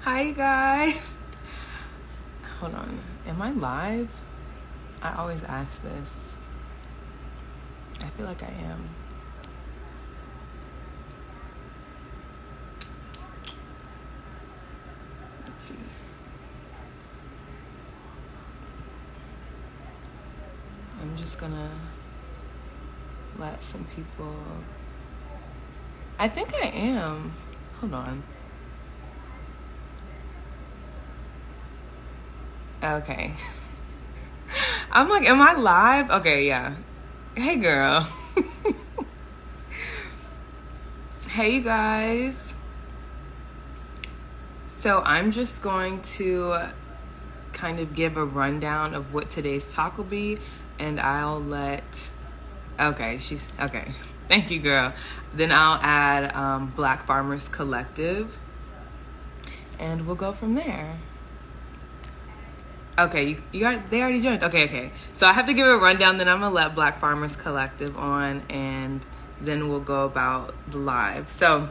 Hi, you guys. Hold on. Am I live? I always ask this. I feel like I am. Let's see. I'm just gonna let some people. I think I am. Hold on. Okay. I'm like, am I live? Okay, yeah. Hey, girl. Hey, you guys. So I'm just going to kind of give a rundown of what today's talk will be, and I'll let. Okay, she's okay. Thank you, girl. Then I'll add Black Farmers Collective, and we'll go from there. Okay, you got they already joined. Okay. So I have to give a rundown. Then I'm gonna let Black Farmers Collective on, and then we'll go about the live. So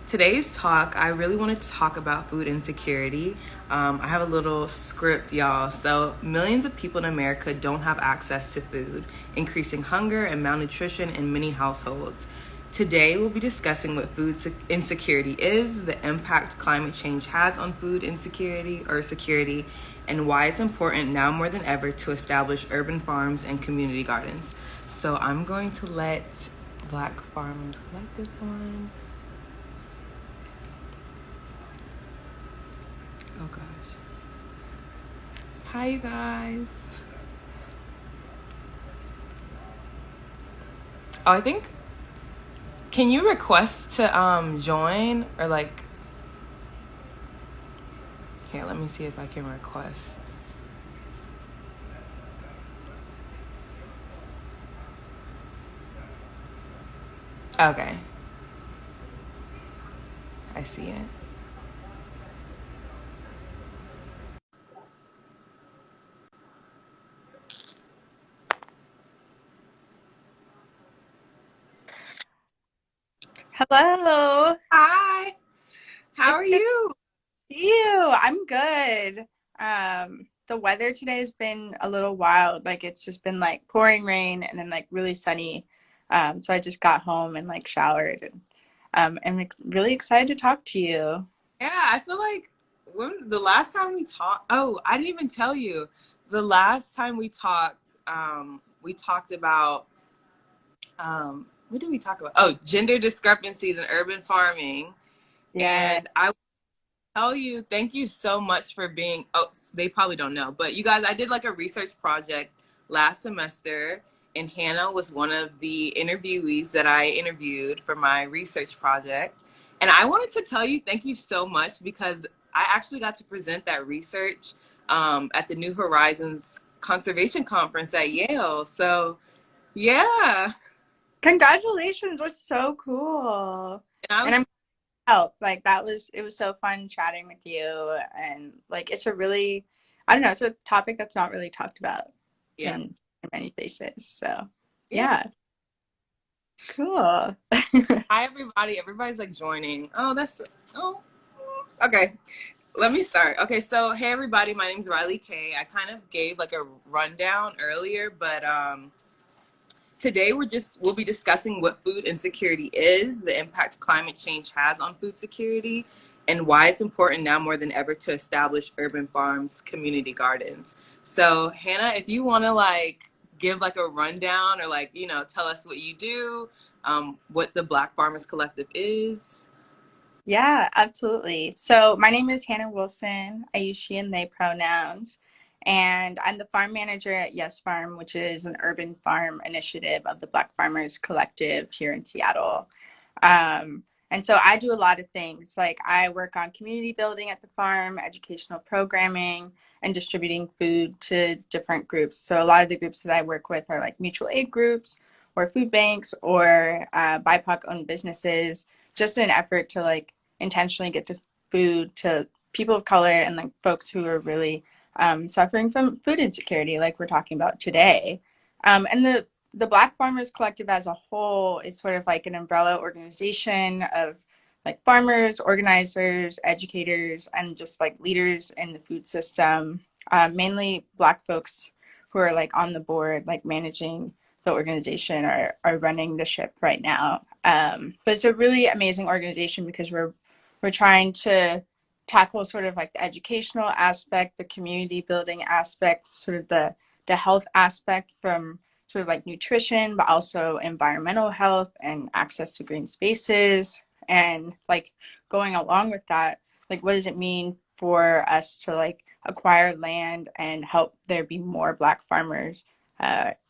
today's talk, I really wanted to talk about food insecurity. I have a little script, y'all. So, millions of people in America don't have access to food, increasing hunger and malnutrition in many households. Today, we'll be discussing what food insecurity is, the impact climate change has on food insecurity or security, and why it's important now more than ever to establish urban farms and community gardens. So, I'm going to let Black Farmers Collective on. Oh gosh. Hi, you guys. Oh, I think. Can you request to join or like? Here, let me see if I can request. Okay, I see it. Hello. Hi. How It's are good to you? see you. I'm good. The weather today has been a little wild. Like it's just been like pouring rain and then like really sunny. So I just got home and like showered and I'm really excited to talk to you. Yeah, I feel like when the last time we talked. Oh, I didn't even tell you. The last time we talked about what did we talk about? Oh, gender discrepancies in urban farming, Yeah. and I tell you, thank you so much for being. Oh, they probably don't know, but you guys, I did like a research project last semester, and Hannah was one of the interviewees that I interviewed for my research project. And I wanted to tell you, thank you so much because I actually got to present that research at the New Horizons Conservation Conference at Yale. So, yeah. Congratulations. That's so cool. And I And was, I'm help. Like it was so fun chatting with you and like it's a really I don't know, it's a topic that's not really talked about yeah. in many places. So Yeah. yeah, cool. Hi, everybody. Everybody's like joining. Oh, okay. Let me start. Okay, so hey everybody, my name is Riley Kay. I kind of gave like a rundown earlier, but today we'll be discussing what food insecurity is, the impact climate change has on food security, and why it's important now more than ever to establish urban farms, community gardens. So Hannah, if you want to like give like a rundown or like tell us what you do, what the Black Farmers Collective is. Yeah, absolutely. So my name is Hannah Wilson. I use she and they pronouns. And I'm the farm manager at Yes Farm, which is an urban farm initiative of the Black Farmers Collective here in Seattle. And so I do a lot of things. Like I work on community building at the farm, educational programming, and distributing food to different groups. So a lot of the groups that I work with are like mutual aid groups or food banks or BIPOC owned businesses, just in an effort to like intentionally get to food to people of color and like folks who are really suffering from food insecurity, like we're talking about today. And the Black Farmers Collective as a whole is sort of like an umbrella organization of like farmers, organizers, educators, and just like leaders in the food system, mainly Black folks who are like on the board, like managing the organization are running the ship right now. But it's a really amazing organization because we're trying to tackle sort of like the educational aspect, the community building aspect, sort of the health aspect from sort of like nutrition, but also environmental health and access to green spaces. And like going along with that, like what does it mean for us to like acquire land and help there be more Black farmers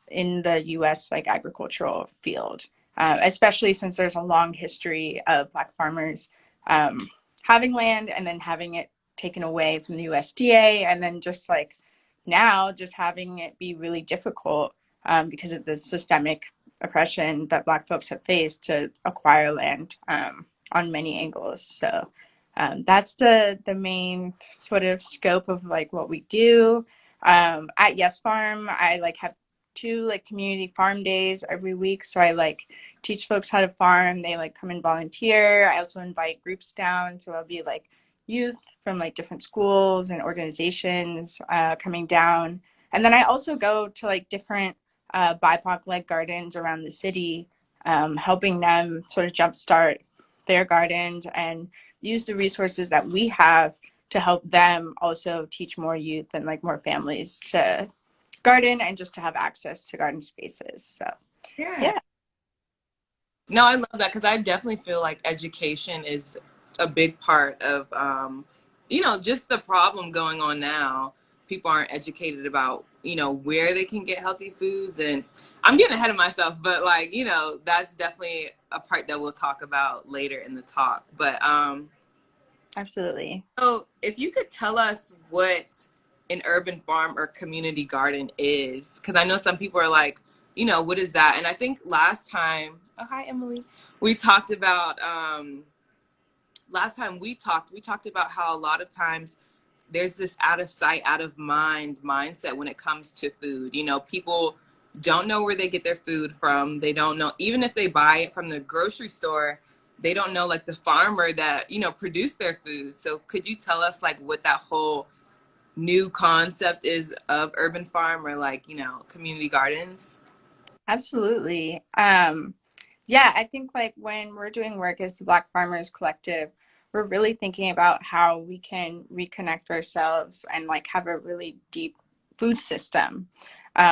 in the US like agricultural field, especially since there's a long history of Black farmers um, having land and then having it taken away from the USDA, and then just like now just having it be really difficult because of the systemic oppression that Black folks have faced to acquire land on many angles. So that's the main sort of scope of like what we do. At Yes Farm, I like have two like community farm days every week. So I like teach folks how to farm. They like come and volunteer. I also invite groups down. So there'll be like youth from like different schools and organizations coming down. And then I also go to like different BIPOC-led gardens around the city, helping them sort of jumpstart their gardens and use the resources that we have to help them also teach more youth and like more families to garden and just to have access to garden spaces. So Yeah. yeah. No, I love that because I definitely feel like education is a big part of, just the problem going on now. People aren't educated about, where they can get healthy foods. And I'm getting ahead of myself, but like, that's definitely a part that we'll talk about later in the talk. But Absolutely. so if you could tell us what an urban farm or community garden is, because I know some people are like, what is that? And I think last time, oh, hi, Emily, we talked about, last time we talked about how a lot of times there's this out of sight, out of mind mindset when it comes to food. People don't know where they get their food from. They don't know, even if they buy it from the grocery store, they don't know like the farmer that, produced their food. So could you tell us like what that whole new concept is of urban farm or like, community gardens? Absolutely. Yeah, I think like when we're doing work as the Black Farmers Collective, we're really thinking about how we can reconnect ourselves and like have a really deep food system.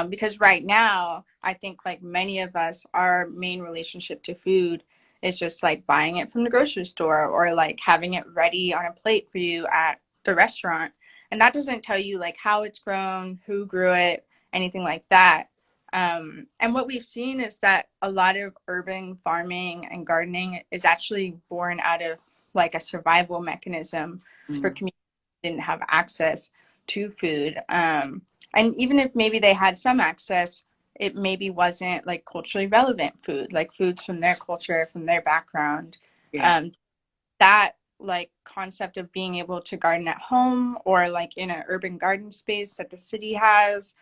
Because right now, I think like many of us, our main relationship to food is just like buying it from the grocery store or like having it ready on a plate for you at the restaurant. And that doesn't tell you like how it's grown, who grew it, anything like that. And what we've seen is that a lot of urban farming and gardening is actually born out of like a survival mechanism for Mm, communities that didn't have access to food. And even if maybe they had some access, it maybe wasn't like culturally relevant food, like foods from their culture, from their background. yeah. Um, that like concept of being able to garden at home or like in an urban garden space that the city has,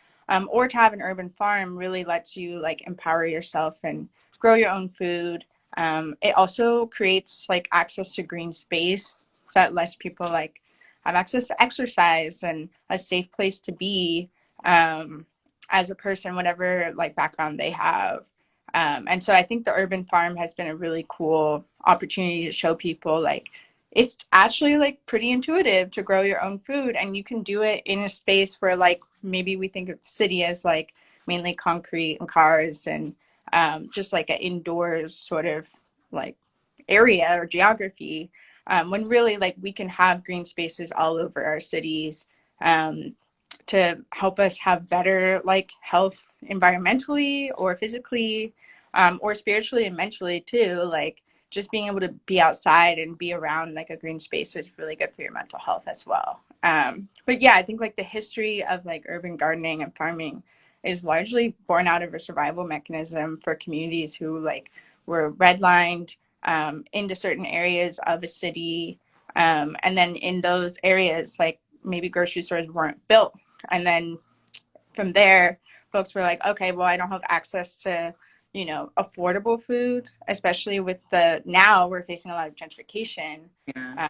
or to have an urban farm really lets you like empower yourself and grow your own food. It also creates like access to green space so that less people like have access to exercise and a safe place to be as a person, whatever like background they have. And so I think the urban farm has been a really cool opportunity to show people like it's actually like pretty intuitive to grow your own food, and you can do it in a space where like maybe we think of the city as like mainly concrete and cars and just like an indoors sort of like area or geography, when really like we can have green spaces all over our cities, um, to help us have better like health environmentally or physically, or spiritually and mentally too. Like just being able to be outside and be around like a green space is really good for your mental health as well. But yeah, I think like the history of like urban gardening and farming is largely born out of a survival mechanism for communities who like were redlined into certain areas of a city, and then in those areas like maybe grocery stores weren't built, and then from there folks were like, okay, well I don't have access to you know, affordable food, especially with the now we're facing a lot of gentrification. Yeah.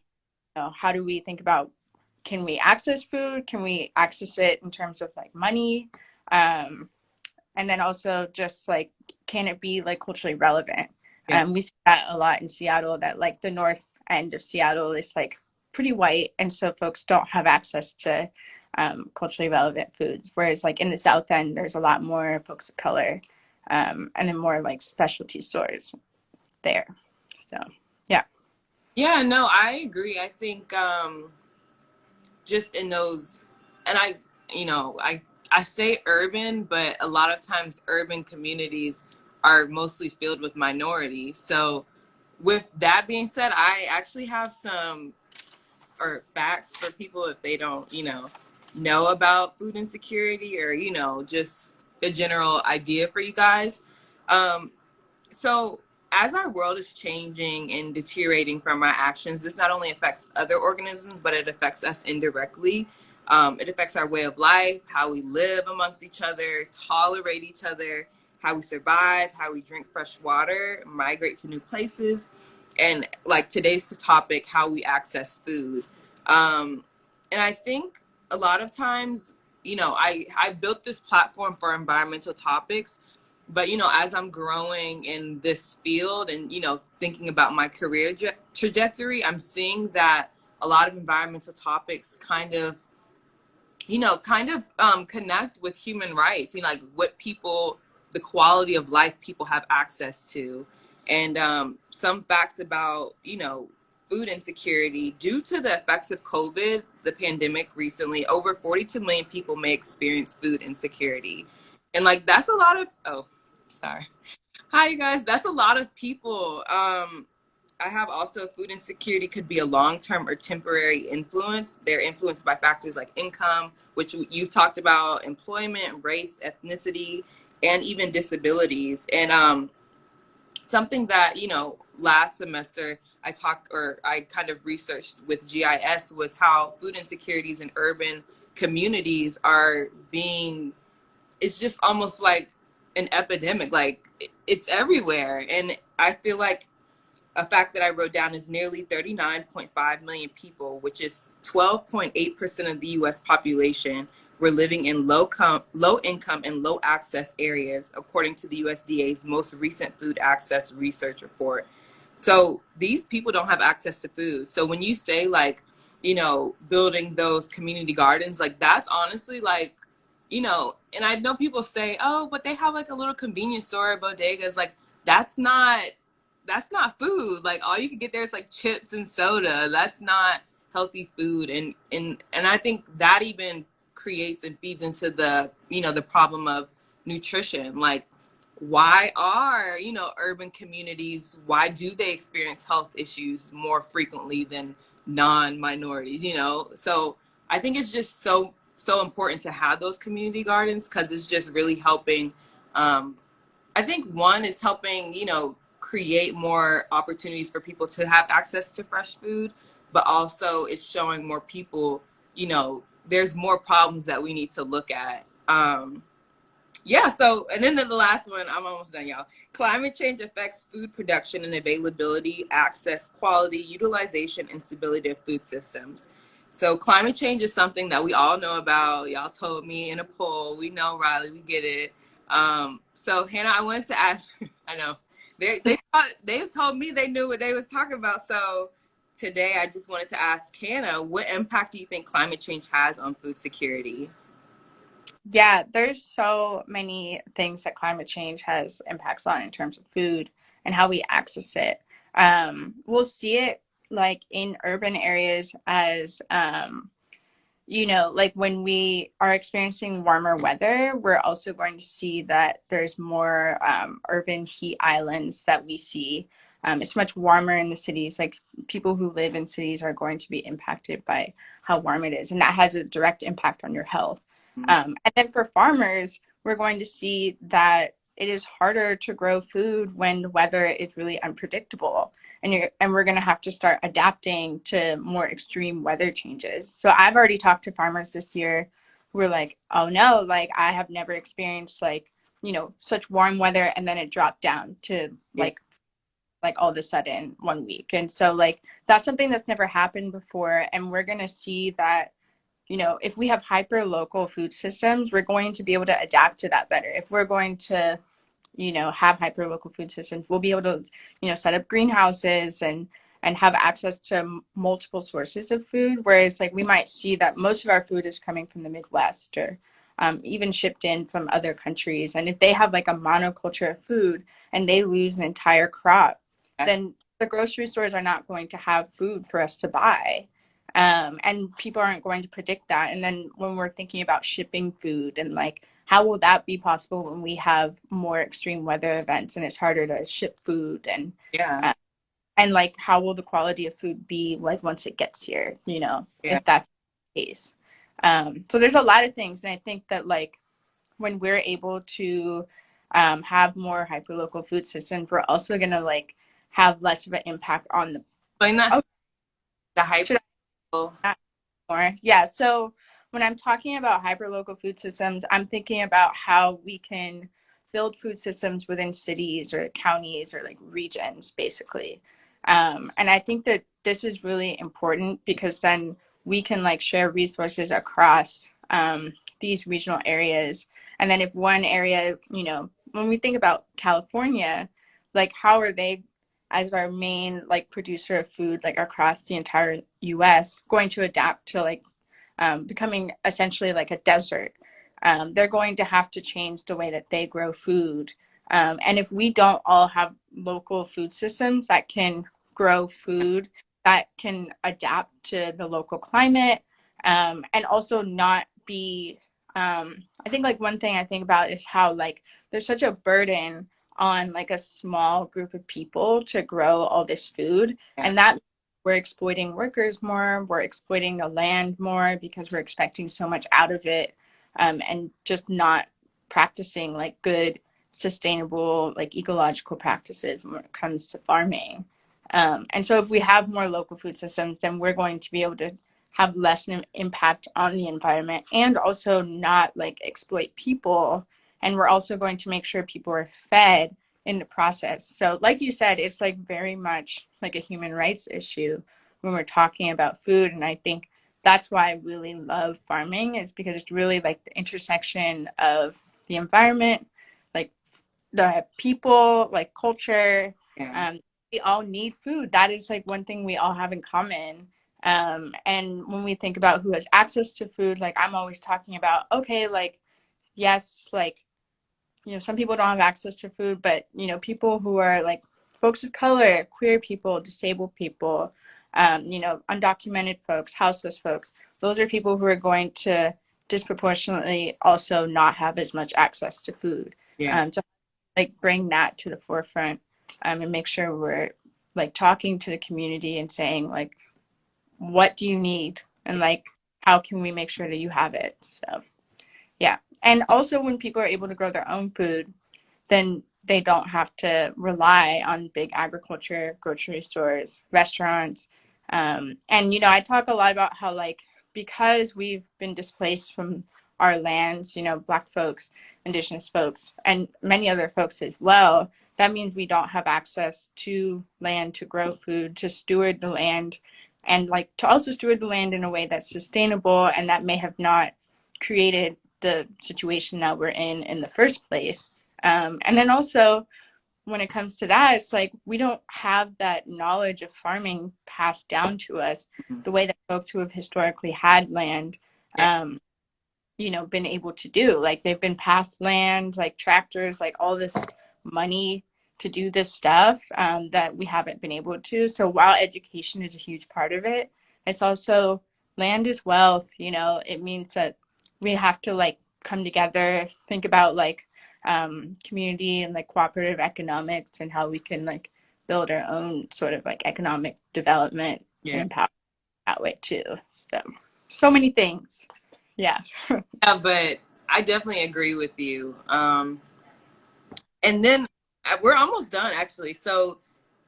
You know, how do we think about, can we access food? Can we access it in terms of like money? Um, and then also just like, can it be like culturally relevant? Yeah. We see that a lot in Seattle, that like the north end of Seattle is like pretty white, and so folks don't have access to culturally relevant foods, whereas like in the south end there's a lot more folks of color, and then more like specialty stores there. So yeah. Yeah, no, I agree. I think just in those, and I say urban, but a lot of times urban communities are mostly filled with minorities. So with that being said, I actually have some or facts for people if they don't, know about food insecurity, or just a general idea for you guys. Um, so, as our world is changing and deteriorating from our actions, this not only affects other organisms, but it affects us indirectly. It affects our way of life, how we live amongst each other, tolerate each other, how we survive, how we drink fresh water, migrate to new places, and like today's topic, how we access food. Um, and I think a lot of times, I built this platform for environmental topics, but as I'm growing in this field and thinking about my career trajectory, I'm seeing that a lot of environmental topics kind of connect with human rights, like what people, the quality of life people have access to. And some facts about food insecurity: due to the effects of COVID, the pandemic recently, over 42 million people may experience food insecurity. And like that's a lot of, oh, sorry. Hi, you guys. That's a lot of people. I have also, food insecurity could be a long-term or temporary influence. They're influenced by factors like income, which you've talked about, employment, race, ethnicity, and even disabilities. And something that, last semester I kind of researched with GIS was how food insecurities in urban communities are being, it's just almost like an epidemic. Like it's everywhere. And I feel like a fact that I wrote down is nearly 39.5 million people, which is 12.8% of the US population, were living in low income and low access areas, according to the USDA's most recent food access research report. So these people don't have access to food. So when you say like, building those community gardens, like that's honestly like, and I know people say, oh, but they have like a little convenience store, bodegas. Like that's not food. Like all you can get there is like chips and soda. That's not healthy food. And I think that even creates and feeds into the problem of nutrition. Like why are, urban communities, why do they experience health issues more frequently than non-minorities, So I think it's just so important to have those community gardens, because it's just really helping. I think one is helping, create more opportunities for people to have access to fresh food, but also it's showing more people, there's more problems that we need to look at. Yeah, so, and then the last one, I'm almost done, y'all. Climate change affects food production and availability, access, quality, utilization, and stability of food systems. So climate change is something that we all know about. Y'all told me in a poll. We know, Riley, we get it. So Hannah, I wanted to ask, I know, they told me they knew what they was talking about. So today I just wanted to ask Hannah, what impact do you think climate change has on food security? Yeah, there's so many things that climate change has impacts on in terms of food and how we access it. We'll see it like in urban areas as you know, like when we are experiencing warmer weather, we're also going to see that there's more urban heat islands that we see. It's much warmer in the cities. Like people who live in cities are going to be impacted by how warm it is, and that has a direct impact on your health. And then for farmers, we're going to see that it is harder to grow food when the weather is really unpredictable, and we're going to have to start adapting to more extreme weather changes. So I've already talked to farmers this year who are like, oh no, like I have never experienced like such warm weather, and then it dropped down to Yeah. like all of a sudden 1 week. And so like that's something that's never happened before, and we're going to see that if we have hyper local food systems, we're going to be able to adapt to that better. If we're going to have hyper local food systems, we'll be able to set up greenhouses and have access to multiple sources of food. Whereas like we might see that most of our food is coming from the Midwest, or even shipped in from other countries. And if they have like a monoculture of food and they lose an entire crop, then the grocery stores are not going to have food for us to buy. And people aren't going to predict that. And then when we're thinking about shipping food, and like, how will that be possible when we have more extreme weather events and it's harder to ship food? Yeah. And like, how will the quality of food be like once it gets here, Yeah. if that's the case? So there's a lot of things. And I think that like when we're able to have more hyperlocal food systems, we're also going to like have less of an impact on the, Explain that. oh, The hype. should I more? Yeah. So when I'm talking about hyperlocal food systems, I'm thinking about how we can build food systems within cities or counties or like regions, basically. And I think that this is really important because then we can like share resources across these regional areas. And then if one area, when we think about California, like how are they as our main like producer of food like across the entire US going to adapt to like becoming essentially like a desert? They're going to have to change the way that they grow food. And if we don't all have local food systems that can grow food that can adapt to the local climate, and also not be, I think like one thing I think about is how like there's such a burden on like a small group of people to grow all this food. Yeah. And that we're exploiting workers more, we're exploiting the land more because we're expecting so much out of it, and just not practicing like good sustainable like ecological practices when it comes to farming. And so if we have more local food systems, then we're going to be able to have less impact on the environment and also not like exploit people. And we're also going to make sure people are fed in the process. So like you said, it's like very much like a human rights issue when we're talking about food. And I think that's why I really love farming, is because it's really like the intersection of the environment, like the people, like culture. Yeah. Um, we all need food. That is like one thing we all have in common. And when we think about who has access to food, like I'm always talking about, okay, like, yes, like, some people don't have access to food, but, people who are like folks of color, queer people, disabled people, undocumented folks, houseless folks, those are people who are going to disproportionately also not have as much access to food. Yeah. So like bring that to the forefront, and make sure we're like talking to the community and saying like, what do you need? And like, how can we make sure that you have it? So yeah. And also when people are able to grow their own food, then they don't have to rely on big agriculture, grocery stores, restaurants. And I talk a lot about how like because we've been displaced from our lands, Black folks, Indigenous folks, and many other folks as well, that means we don't have access to land to grow food, to steward the land, and like to also steward the land in a way that's sustainable and that may have not created the situation that we're in the first place. And then also, when it comes to that, it's like we don't have that knowledge of farming passed down to us the way that folks who have historically had land, Yeah. been able to do. Like they've been passed land, like tractors, like all this money to do this stuff, that we haven't been able to. So while education is a huge part of it, it's also land is wealth. It means that we have to like come together, think about like community and like cooperative economics and how we can like build our own sort of like economic development and Yeah. empower that way too. So many things. Yeah. Yeah, but I definitely agree with you. And then we're almost done actually. So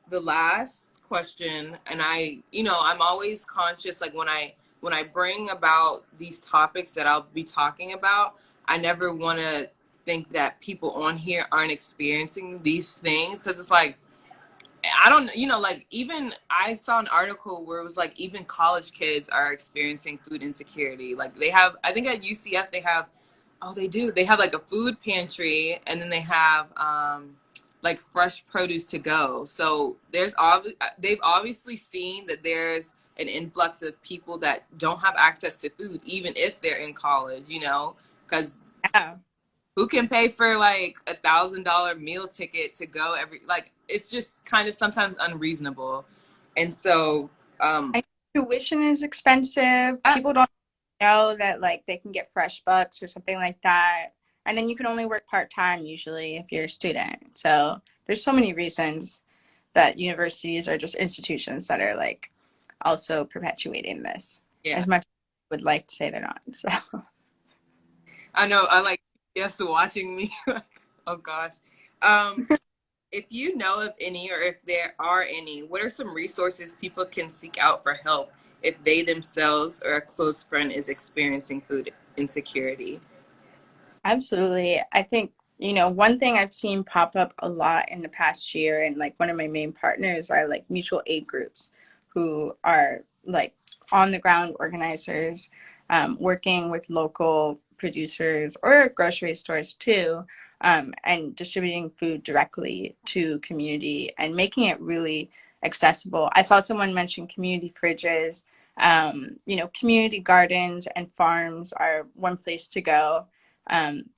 the last question, and I'm always conscious like when I bring about these topics that I'll be talking about, I never want to think that people on here aren't experiencing these things, because it's like, I don't, like, even I saw an article where it was like even college kids are experiencing food insecurity. Like they have, I think at UCF they have, oh, they do. They have like a food pantry, and then they have like fresh produce to go. So they've obviously seen that there's an influx of people that don't have access to food, even if they're in college, because Yeah. who can pay for like $1,000 meal ticket to go every, like, it's just kind of sometimes unreasonable. And so I tuition is expensive. I, People don't know that like they can get fresh bucks or something like that. And then you can only work part-time usually if you're a student. So there's so many reasons that universities are just institutions that are like also perpetuating this yeah, as much as I would like to say they're not. So I know, I like, yes, watching me. Oh gosh. um if you know of any, or if there are any, what are some resources people can seek out for help if they themselves or a close friend is experiencing food insecurity? absolutely. I think, one thing I've seen pop up a lot in the past year, and like one of my main partners are like mutual aid groups who are like on the ground organizers, working with local producers or grocery stores too, and distributing food directly to community and making it really accessible. I saw someone mention community fridges. Community gardens and farms are one place to go.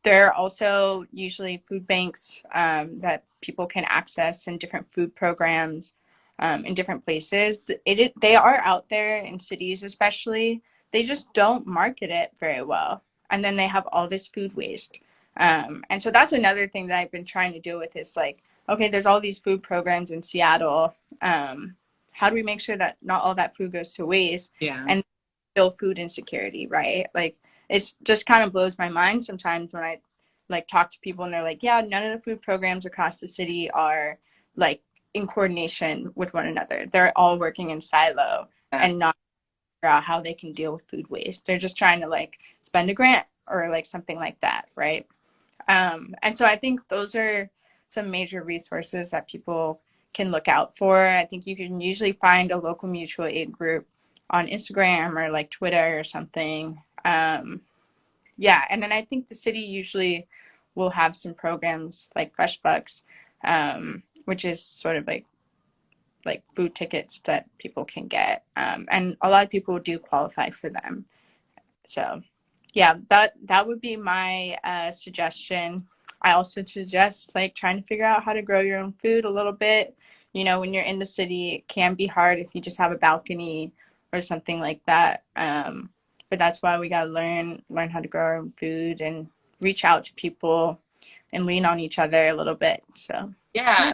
There are also usually food banks that people can access in different food programs in different places. They are out there in cities, especially. They just don't market it very well. And then they have all this food waste. And so that's another thing that I've been trying to deal with is like, okay, there's all these food programs in Seattle. How do we make sure that not all that food goes to waste? Yeah. And still food insecurity, right? Like, it's just kind of blows my mind sometimes when I like talk to people and they're like, yeah, none of the food programs across the city are like in coordination with one another. They're all working in silo Yeah. and not figure out how they can deal with food waste. They're just trying to like spend a grant or like something like that, right? And so I think those are some major resources that people can look out for. I think you can usually find a local mutual aid group on Instagram or like Twitter or something. Yeah, and then I think the city usually will have some programs like Fresh Bucks, which is sort of like food tickets that people can get, and a lot of people do qualify for them. So, yeah, that would be my suggestion. I also suggest like trying to figure out how to grow your own food a little bit. When you're in the city, it can be hard if you just have a balcony or something like that. But that's why we gotta learn how to grow our own food and reach out to people and lean on each other a little bit. So Yeah. yeah,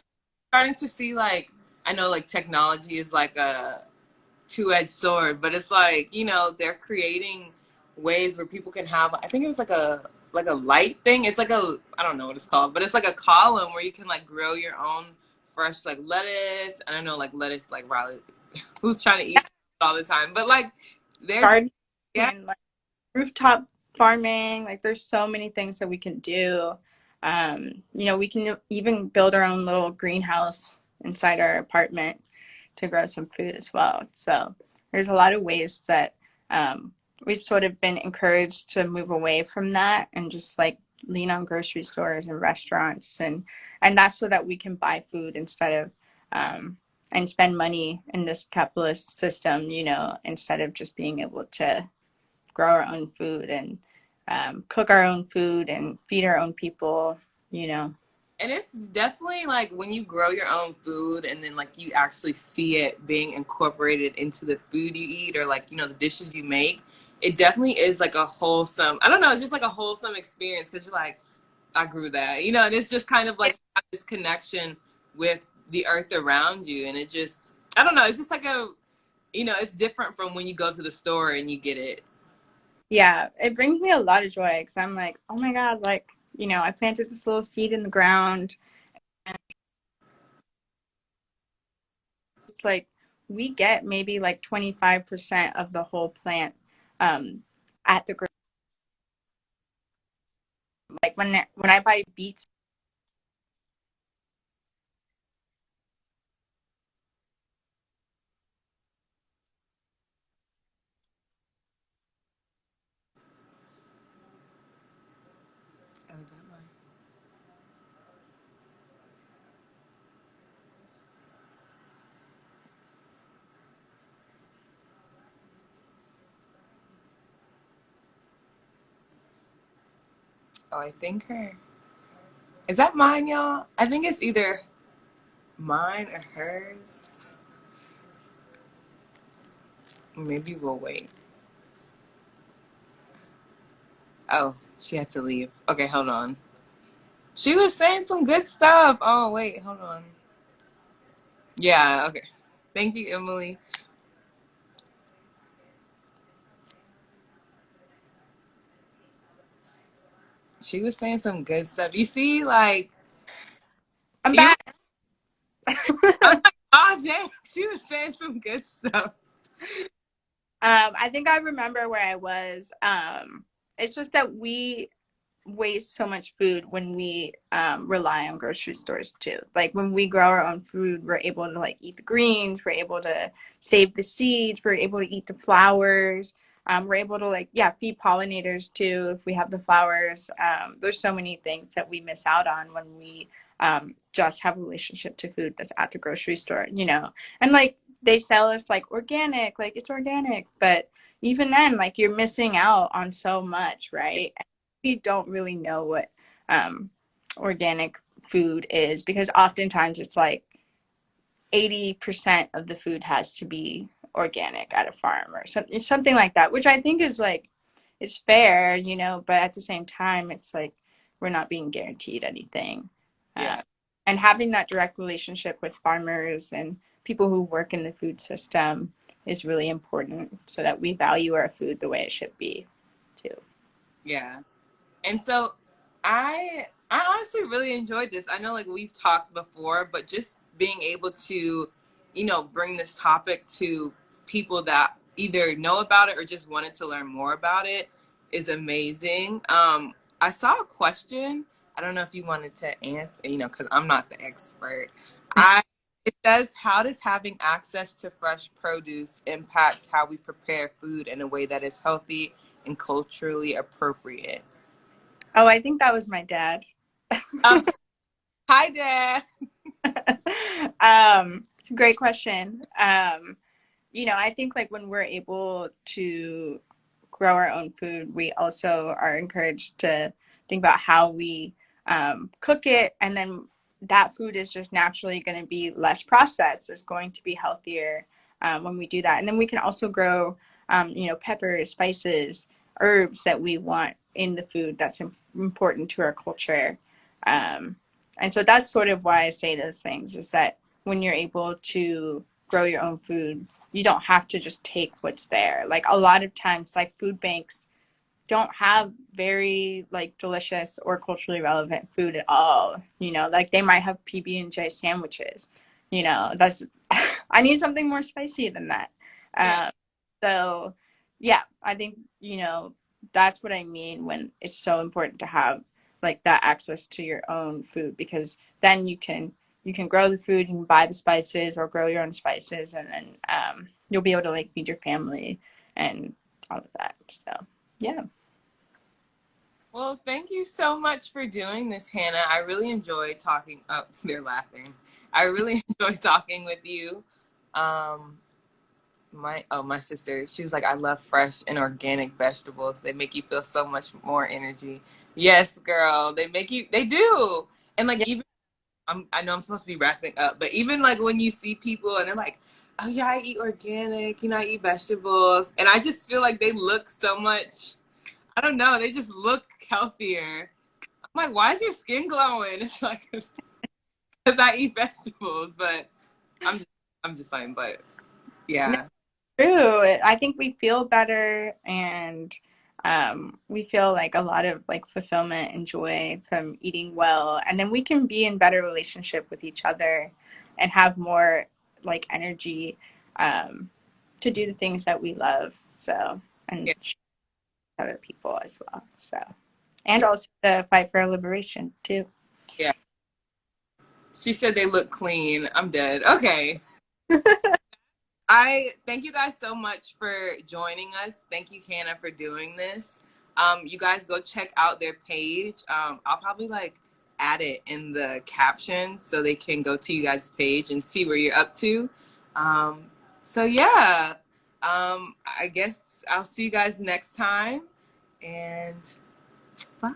Starting to see, like, I know like technology is like a two-edged sword, but it's like, they're creating ways where people can have, I think it was like a light thing. It's like a, I don't know what it's called, but it's like a column where you can like grow your own fresh like lettuce. I don't know, like lettuce, like Riley, who's trying to eat all the time, but like there's, gardening yeah. and like rooftop farming. Like there's so many things that we can do. We can even build our own little greenhouse inside our apartment to grow some food as well. So there's a lot of ways that we've sort of been encouraged to move away from that and just like lean on grocery stores and restaurants, and that's so that we can buy food instead of and spend money in this capitalist system, instead of just being able to grow our own food and cook our own food and feed our own people. And it's definitely like when you grow your own food and then like you actually see it being incorporated into the food you eat, or like, the dishes you make, it definitely is like a wholesome, I don't know, it's just like a wholesome experience, because you're like, I grew that, and it's just kind of like this connection with the earth around you. And it just, I don't know, it's just like it's different from when you go to the store and you get it. Yeah, it brings me a lot of joy because I'm like, oh my God, like, I planted this little seed in the ground. And it's like we get maybe like 25% of the whole plant um, at the ground. Like when I buy beets. Oh, is that mine? Oh, I think her. Is that mine, y'all? I think it's either mine or hers. Maybe we'll wait. Oh, she had to leave. Okay, hold on. She was saying some good stuff. Oh, wait, hold on. Yeah, okay. Thank you, Emily. She was saying some good stuff. You see, like, I'm you, back. I'm like, oh, dang, she was saying some good stuff. I think I remember where I was. It's just that we waste so much food when we rely on grocery stores too. Like when we grow our own food, we're able to like eat the greens, we're able to save the seeds, we're able to eat the flowers. We're able to like feed pollinators too if we have the flowers. There's so many things that we miss out on when we just have a relationship to food that's at the grocery store, you know. And like they sell us like organic, like it's organic, but even then, like you're missing out on so much, right? We don't really know what um, organic food is because oftentimes it's like 80% of the food has to be organic at a farm or something like that, which I think is like is fair, you know, but at the same time, it's like we're not being guaranteed anything. Uh, Yeah, and having that direct relationship with farmers and people who work in the food system is really important so that we value our food the way it should be too. yeah. And so I honestly really enjoyed this. I know like we've talked before, but just being able to, bring this topic to people that either know about it or just wanted to learn more about it is amazing. I saw a question. I don't know if you wanted to answer, because I'm not the expert. I It says, how does having access to fresh produce impact how we prepare food in a way that is healthy and culturally appropriate? Oh, I think that was my dad. Oh, hi, Dad. It's a great question. You know, I think like when we're able to grow our own food, we also are encouraged to think about how we cook it, and then that food is just naturally going to be less processed. It's going to be healthier when we do that, and then we can also grow, you know, peppers, spices, herbs that we want in the food. That's important to our culture, um, and so that's sort of why I say those things. Is that when you're able to grow your own food, you don't have to just take what's there. Like a lot of times, like food banks don't have very like delicious or culturally relevant food at all. You know, like they might have PB&J sandwiches. You know, that's I need something more spicy than that. Yeah, Um, so yeah, I think you know that's what I mean when it's so important to have like that access to your own food because then you can grow the food, you can buy the spices or grow your own spices, and then you'll be able to like feed your family and all of that. So yeah. well, thank you so much for doing this, Hannah. I really enjoyed talking. Oh, they're laughing. I really enjoyed talking with you. Um, my sister, she was like, I love fresh and organic vegetables. They make you feel so much more energy. Yes, girl, they do. And like Yeah. even I know I'm supposed to be wrapping up, but even like when you see people and they're like, oh yeah, I eat organic, I eat vegetables, and I just feel like they look so much. I don't know, they just look healthier. I'm like, why is your skin glowing? It's like because I eat vegetables, but I'm just I'm just fine. But No, yeah, true. I think we feel better and we feel like a lot of like fulfillment and joy from eating well. And then we can be in better relationship with each other and have more like energy um, to do the things that we love. So, and yeah. share with other people as well. So, And also the fight for liberation too. Yeah. She said they look clean. I'm dead. Okay. I thank you guys so much for joining us. Thank you, Hannah, for doing this. You guys go check out their page. I'll probably like add it in the caption so they can go to you guys' page and see where you're up to. Um, so yeah, I guess I'll see you guys next time. And bye.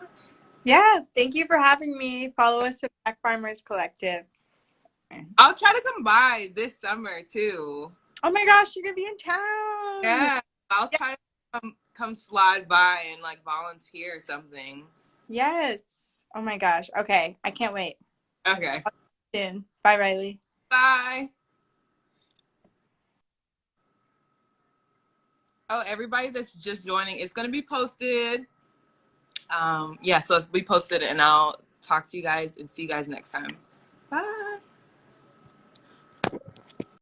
Yeah, thank you for having me. Follow us at Black Farmers Collective. I'll try to come by this summer too. Oh my gosh, you're gonna be in town. Yeah, I'll try to come slide by and like volunteer or something. Yes. Oh my gosh. Okay, I can't wait. Okay. Soon. Bye, Riley. Bye. Oh, everybody that's just joining, it's gonna be posted. Yeah, so it's be posted, and I'll talk to you guys and see you guys next time. Bye.